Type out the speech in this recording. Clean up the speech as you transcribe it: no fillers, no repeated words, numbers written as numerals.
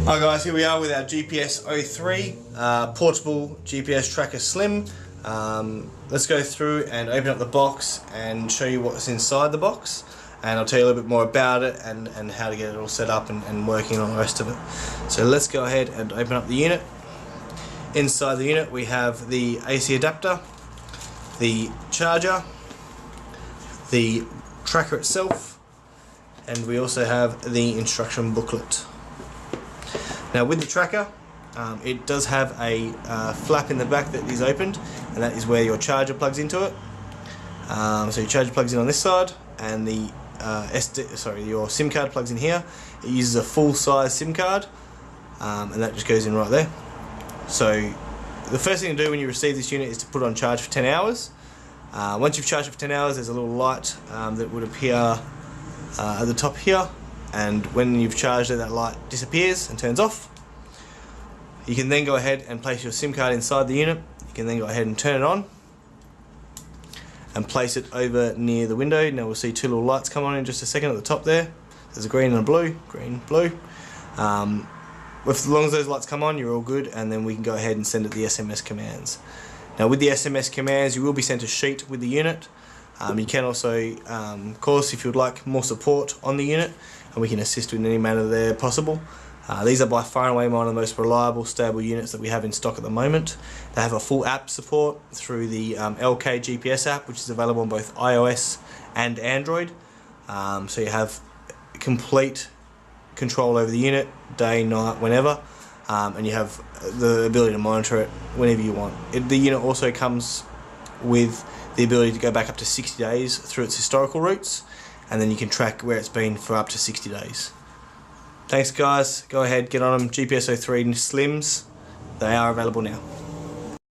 Hi guys, here we are with our GPS 03 portable GPS tracker slim. Let's go through and open up the box and show you what's inside the box, and I'll tell you a little bit more about it and how to get it all set up and working on the rest of it. So let's go ahead and open up the unit. Inside the unit we have the AC adapter, the charger, the tracker itself, and we also have the instruction booklet. Now with the tracker, it does have a flap in the back that is opened, and that is where your charger plugs into it. So your charger plugs in on this side, and the your SIM card plugs in here. It uses a full-size SIM card, and that just goes in right there. So the first thing to do when you receive this unit is to put it on charge for 10 hours. Once you've charged it for 10 hours, there's a little light that would appear at the top here, and when you've charged it, that light disappears and turns off. You can then go ahead and place your SIM card inside the unit. You can then go ahead and turn it on and place it over near the window. Now we'll see two little lights come on in just a second at the top there. There's a green and a blue, green, blue. As long as those lights come on, you're all good, and then we can go ahead and send it the SMS commands. Now with the SMS commands, you will be sent a sheet with the unit. You can also, of course, if you would like more support on the unit, and we can assist in any manner there possible. These are by far and away one of the most reliable, stable units that we have in stock at the moment. They have a full app support through the LK GPS app, which is available on both iOS and Android. So you have complete control over the unit, day, night, whenever, and you have the ability to monitor it whenever you want. The unit also comes with the ability to go back up to 60 days through its historical routes, and then you can track where it's been for up to 60 days. Thanks guys, go ahead, get on them, GPS 03 Slims, they are available now.